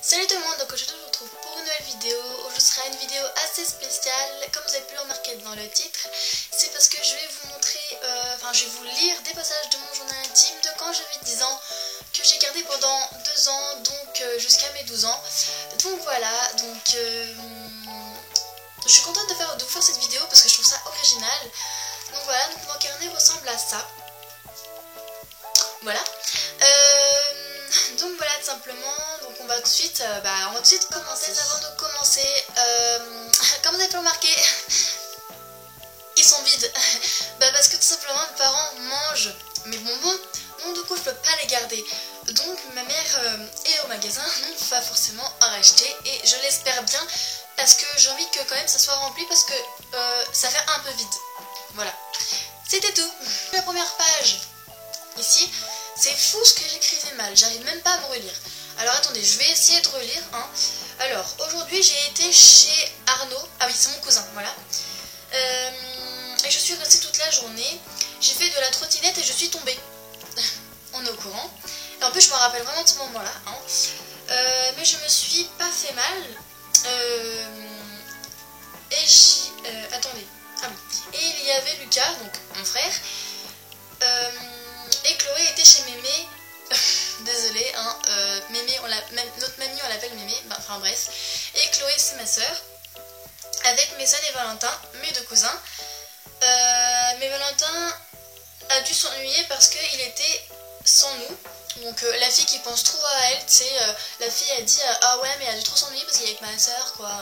Salut tout le monde, donc aujourd'hui je vous retrouve pour une nouvelle vidéo. Aujourd'hui ce sera une vidéo assez spéciale, comme vous avez pu le remarquer dans le titre. C'est parce que je vais vous montrer, je vais vous lire des passages de mon journal intime de quand j'avais 10 ans, que j'ai gardé pendant 2 ans, donc jusqu'à mes 12 ans. Donc voilà, je suis contente de vous faire cette vidéo parce que je trouve ça original. Donc voilà, donc mon carnet ressemble à ça. Voilà. Donc voilà tout simplement, donc on va tout de suite, commencer. Avant de commencer, comme vous avez pu le remarquer, ils sont vides. Parce que tout simplement mes parents mangent mes bonbons, donc du coup je peux pas les garder. Donc ma mère est au magasin, donc va forcément en racheter et je l'espère bien parce que j'ai envie que quand même ça soit rempli parce que ça fait un peu vide. Voilà, c'était tout. La première page, ici. C'est fou ce que j'écrivais mal, j'arrive même pas à me relire. Alors attendez, je vais essayer de relire. Alors, aujourd'hui j'ai été chez Arnaud. Ah oui, c'est mon cousin, voilà. Et je suis restée toute la journée. J'ai fait de la trottinette et je suis tombée. On est au courant. Et en plus, je me rappelle vraiment de ce moment-là. Mais je me suis pas fait mal. Attendez. Ah oui. Et il y avait Lucas, donc mon frère. Et Chloé était chez Mémé. Désolée, Mémé, notre mamie on l'appelle Mémé, enfin bref. Et Chloé c'est ma soeur. Avec mes soeurs et Valentin, mes deux cousins. Mais Valentin a dû s'ennuyer parce qu'il était sans nous. Donc la fille qui pense trop à elle, tu sais, la fille a dit ah ouais mais elle a dû trop s'ennuyer parce qu'il est avec ma soeur quoi.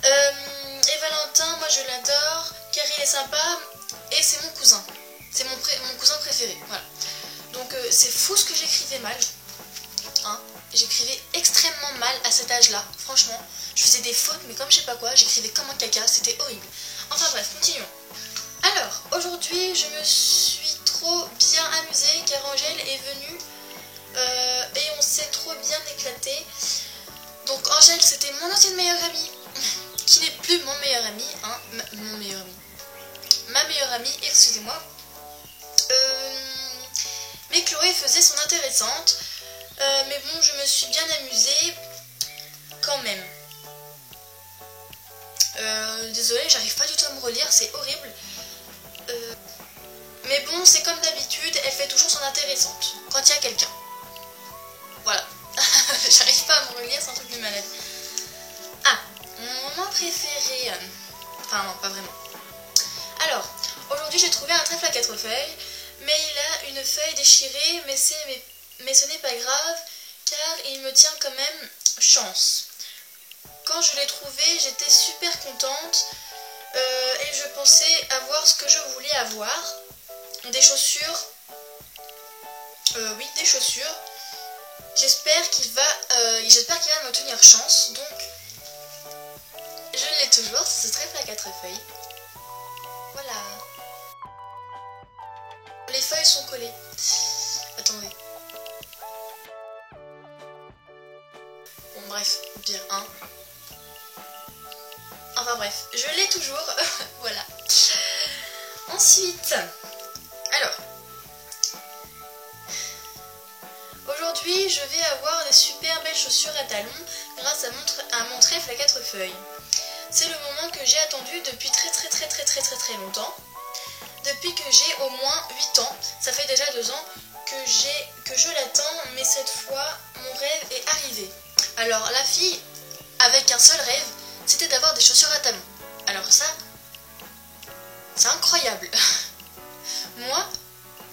Et Valentin, moi je l'adore car il est sympa et c'est mon cousin. C'est mon cousin préféré, voilà. Donc c'est fou ce que j'écrivais mal. J'écrivais extrêmement mal à cet âge-là, franchement. Je faisais des fautes, mais comme je sais pas quoi, j'écrivais comme un caca, c'était horrible. Enfin bref, continuons. Alors, aujourd'hui, je me suis trop bien amusée car Angèle est venue et on s'est trop bien éclaté. Donc Angèle, c'était mon ancienne meilleure amie, qui n'est plus mon meilleur ami, ma meilleure amie, excusez-moi. Mais Chloé faisait son intéressante. Mais bon, je me suis bien amusée quand même. Désolée, j'arrive pas du tout à me relire, c'est horrible. Mais bon, c'est comme d'habitude, elle fait toujours son intéressante quand il y a quelqu'un. Voilà. J'arrive pas à me relire, c'est un truc de malade. Ah, mon moment préféré. Enfin non, pas vraiment. Alors, aujourd'hui j'ai trouvé un trèfle à 4 feuilles. Mais il a une feuille déchirée, mais ce n'est pas grave, car il me tient quand même chance. Quand je l'ai trouvé, j'étais super contente, et je pensais avoir ce que je voulais avoir. Des chaussures. Oui, des chaussures. J'espère qu'il va me tenir chance, donc je l'ai toujours, c'est ce trèfle à 4 feuilles. Voilà. Les feuilles sont collées. Attendez. Bon bref, bien Enfin bref, je l'ai toujours. Voilà. Ensuite, alors. Aujourd'hui, je vais avoir des super belles chaussures à talons grâce à mon trèfle à 4 feuilles. C'est le moment que j'ai attendu depuis très longtemps. Depuis que j'ai au moins 8 ans, ça fait déjà 2 ans que je l'attends, mais cette fois, mon rêve est arrivé. Alors, la fille, avec un seul rêve, c'était d'avoir des chaussures à talons. Alors ça, c'est incroyable. Moi,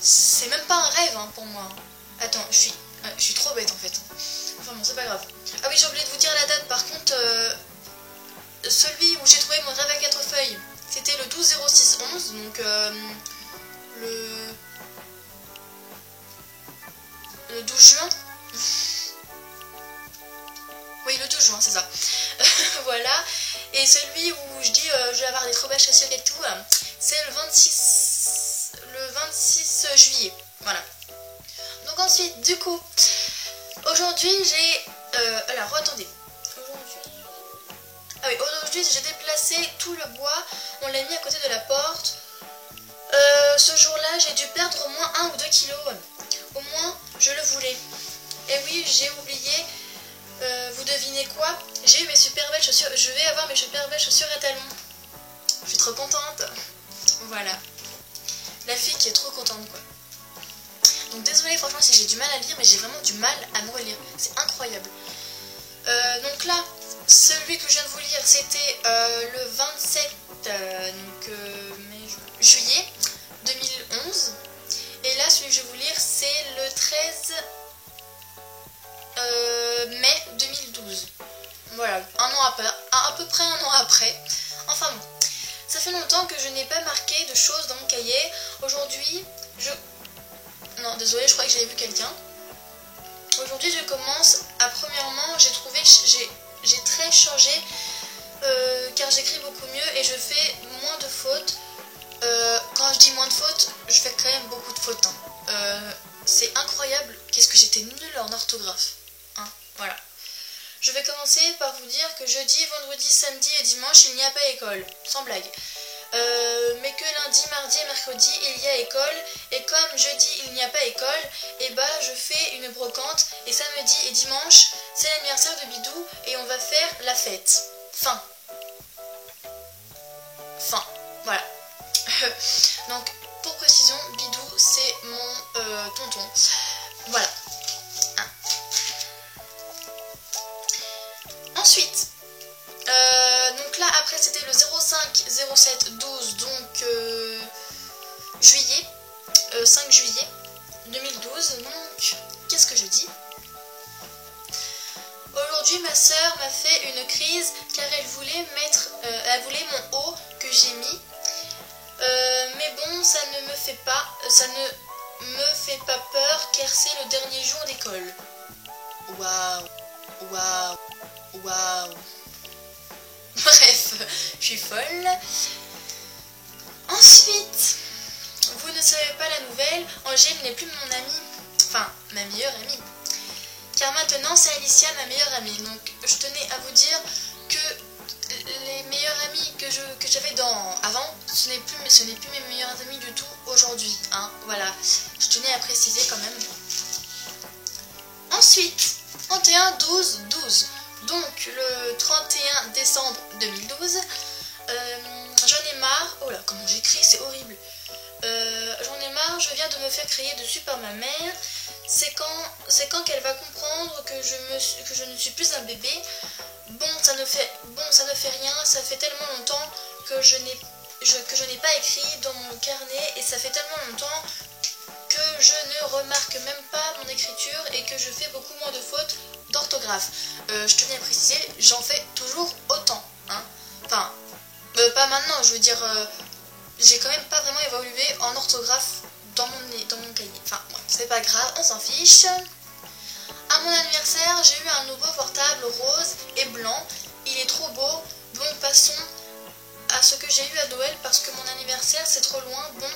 c'est même pas un rêve pour moi. Attends, je suis trop bête en fait. Enfin bon, c'est pas grave. Ah oui, j'ai oublié de vous dire la date, par contre, celui où j'ai trouvé mon rêve à 4 feuilles, c'était le 12/06/11, donc le 12 juin. Oui, le 12 juin, c'est ça. Voilà. Et celui où je dis je vais avoir des trop belles chaussures et tout, c'est le 26 juillet. Voilà. Donc ensuite, du coup, aujourd'hui j'ai... alors, attendez. Ah oui, aujourd'hui j'ai déplacé tout le bois, on l'a mis à côté de la porte. Ce jour-là, j'ai dû perdre au moins 1 ou 2 kilos. Au moins, je le voulais. Et oui, j'ai oublié Vous devinez quoi? J'ai eu mes super belles chaussures. Je vais avoir mes super belles chaussures à talons. Je suis trop contente. Voilà. La fille qui est trop contente quoi. Donc désolée franchement si j'ai du mal à lire, mais j'ai vraiment du mal à me relire. C'est incroyable. Donc là, celui que je viens de vous lire, c'était le 27 juillet 2011. Et là, celui que je vais vous lire, c'est le 13 mai 2012. Voilà, un an après, à peu près un an après. Enfin bon, ça fait longtemps que je n'ai pas marqué de choses dans mon cahier. Aujourd'hui, non, désolé, je crois que j'avais vu quelqu'un. Aujourd'hui, je commence à premièrement, j'ai très changé car j'écris beaucoup mieux et je fais moins de fautes. Quand je dis moins de fautes, je fais quand même beaucoup de fautes. C'est incroyable, qu'est-ce que j'étais nulle en orthographe. Voilà. Je vais commencer par vous dire que jeudi, vendredi, samedi et dimanche, il n'y a pas école. Sans blague. Mais que lundi, mardi et mercredi, il y a école. Et comme jeudi, il n'y a pas école, et bah je fais une brocante. Et samedi et dimanche, c'est l'anniversaire de Bidou et on va faire la fête. Fin. Voilà. Donc, pour précision, Bidou, c'est mon tonton. Voilà. Ensuite, donc là, après, c'était le 05-07-12, donc juillet, 5 juillet 2012. Donc, qu'est-ce que je dis? Aujourd'hui, ma soeur m'a fait une crise car elle voulait mon haut que j'ai mis. Mais bon, ça ne me fait pas peur car c'est le dernier jour d'école. Waouh. Bref, je suis folle. Ensuite, vous ne savez pas la nouvelle, Angèle n'est plus mon amie, enfin ma meilleure amie. Car maintenant c'est Alicia ma meilleure amie. Donc je tenais à vous dire que les meilleures amies que j'avais avant, ce n'est plus mes meilleures amies du tout aujourd'hui. Voilà, je tenais à préciser quand même. Ensuite, 31-12-12. Donc le 31 décembre 2012, j'en ai marre. Oh là, comment j'écris, c'est horrible. J'en ai marre, je viens de me faire crier dessus par ma mère. C'est quand qu'elle va comprendre que je ne suis plus un bébé. Bon, ça ne fait rien, ça fait tellement longtemps que je n'ai pas écrit dans mon carnet et ça fait tellement longtemps que je ne remarque même pas mon écriture et que je fais beaucoup moins de fautes d'orthographe. Je tenais à préciser, j'en fais toujours autant. Enfin, pas maintenant, je veux dire, j'ai quand même pas vraiment évolué en orthographe dans mon cahier. Enfin, ouais, c'est pas grave, on s'en fiche. À mon anniversaire, j'ai eu un nouveau portable rose et blanc. Il est trop beau. Bon, passons à ce que j'ai eu à Noël parce que mon anniversaire c'est trop loin. Bon,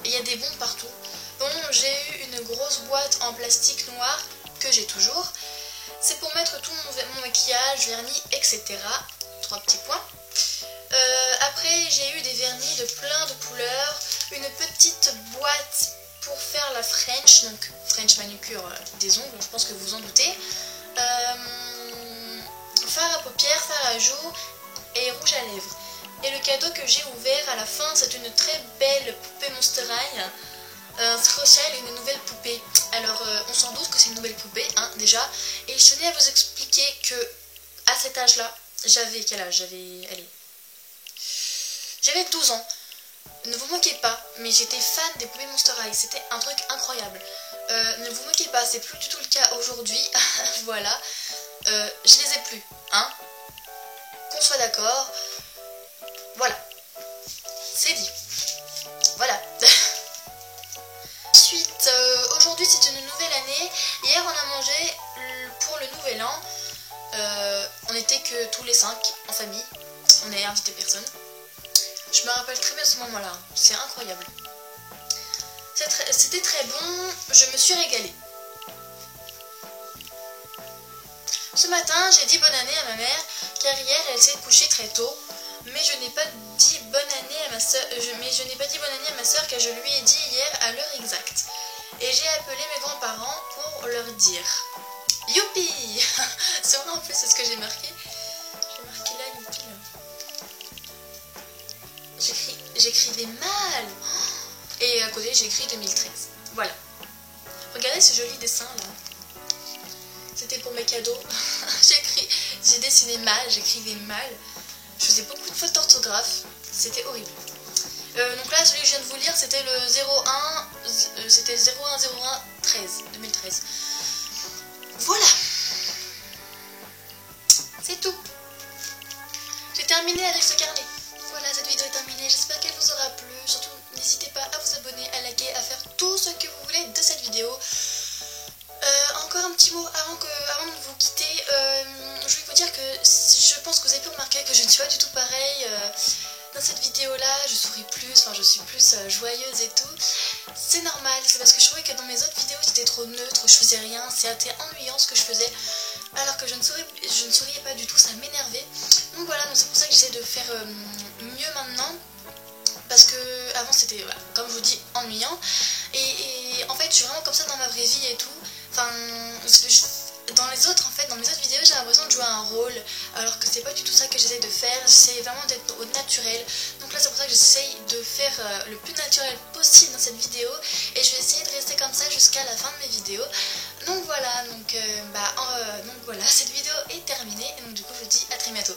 il y a des bons partout. Bon, j'ai eu une grosse boîte en plastique noir que j'ai toujours. C'est pour mettre tout mon maquillage, vernis, etc. 3 petits points. Après, j'ai eu des vernis de plein de couleurs. Une petite boîte pour faire la French, donc French manucure des ongles, je pense que vous en doutez. Fard à paupières, fard à joues et rouge à lèvres. Et le cadeau que j'ai ouvert à la fin, c'est une très belle poupée Monster High, un scrochal et une nouvelle poupée. Alors, on s'en doute que c'est une nouvelle poupée, déjà. Et je tenais à vous expliquer que, à cet âge-là, j'avais quel âge? J'avais 12 ans. Ne vous moquez pas, mais j'étais fan des poupées Monster High, c'était un truc incroyable. Ne vous moquez pas, c'est plus du tout le cas aujourd'hui. Voilà, je les ai plus, qu'on soit d'accord. Voilà, c'est dit. Voilà. Ensuite, aujourd'hui c'est une nouvelle année. Hier on a mangé pour le nouvel an. On n'était que tous les 5 en famille. On n'avait invité personne. Je me rappelle très bien ce moment-là. C'est incroyable. C'était très bon. Je me suis régalée. Ce matin, j'ai dit bonne année à ma mère, car hier elle s'est couchée très tôt. Mais je n'ai pas dit bonne année à ma soeur. Car je lui ai dit hier à l'heure exacte. Et j'ai appelé mes grands-parents pour leur dire. Youpi. C'est vrai en plus, c'est ce que j'ai marqué. J'ai marqué là une pile. J'écrivais mal. Et à côté, j'ai écrit 2013. Voilà. Regardez ce joli dessin là. C'était pour mes cadeaux. J'ai dessiné mal, j'écrivais mal. Je faisais beaucoup de fautes d'orthographe. C'était horrible. Donc là, celui que je viens de vous lire, c'était le 01. C'était 2013. Voilà. C'est tout. J'ai terminé avec ce carnet. Voilà, cette vidéo est terminée. J'espère qu'elle vous aura plu. Surtout, n'hésitez pas à vous abonner, à liker, à faire tout ce que vous voulez de cette vidéo. Encore un petit mot avant de vous quitter. Je vais vous dire que je pense que vous avez pu remarquer que je ne suis pas du tout pareil. Dans cette vidéo là, je souris plus, enfin je suis plus joyeuse et tout. C'est normal, c'est parce que je trouvais que dans mes autres vidéos j'étais trop neutre, je faisais rien, c'était ennuyant ce que je faisais. Alors que je ne souriais pas du tout, ça m'énervait. Donc voilà, donc c'est pour ça que j'essaie de faire mieux maintenant. Parce que avant c'était, voilà, comme je vous dis, ennuyant. Et en fait je suis vraiment comme ça dans ma vraie vie et tout. Enfin, dans mes autres vidéos j'ai l'impression de jouer un rôle, alors que c'est pas du tout ça que j'essaie de faire. J'essaie vraiment d'être au naturel. Donc là c'est pour ça que j'essaye de faire le plus naturel possible dans cette vidéo. Et je vais essayer de rester comme ça jusqu'à la fin de mes vidéos. Donc voilà, donc voilà, cette vidéo est terminée. Et donc du coup je vous dis à très bientôt.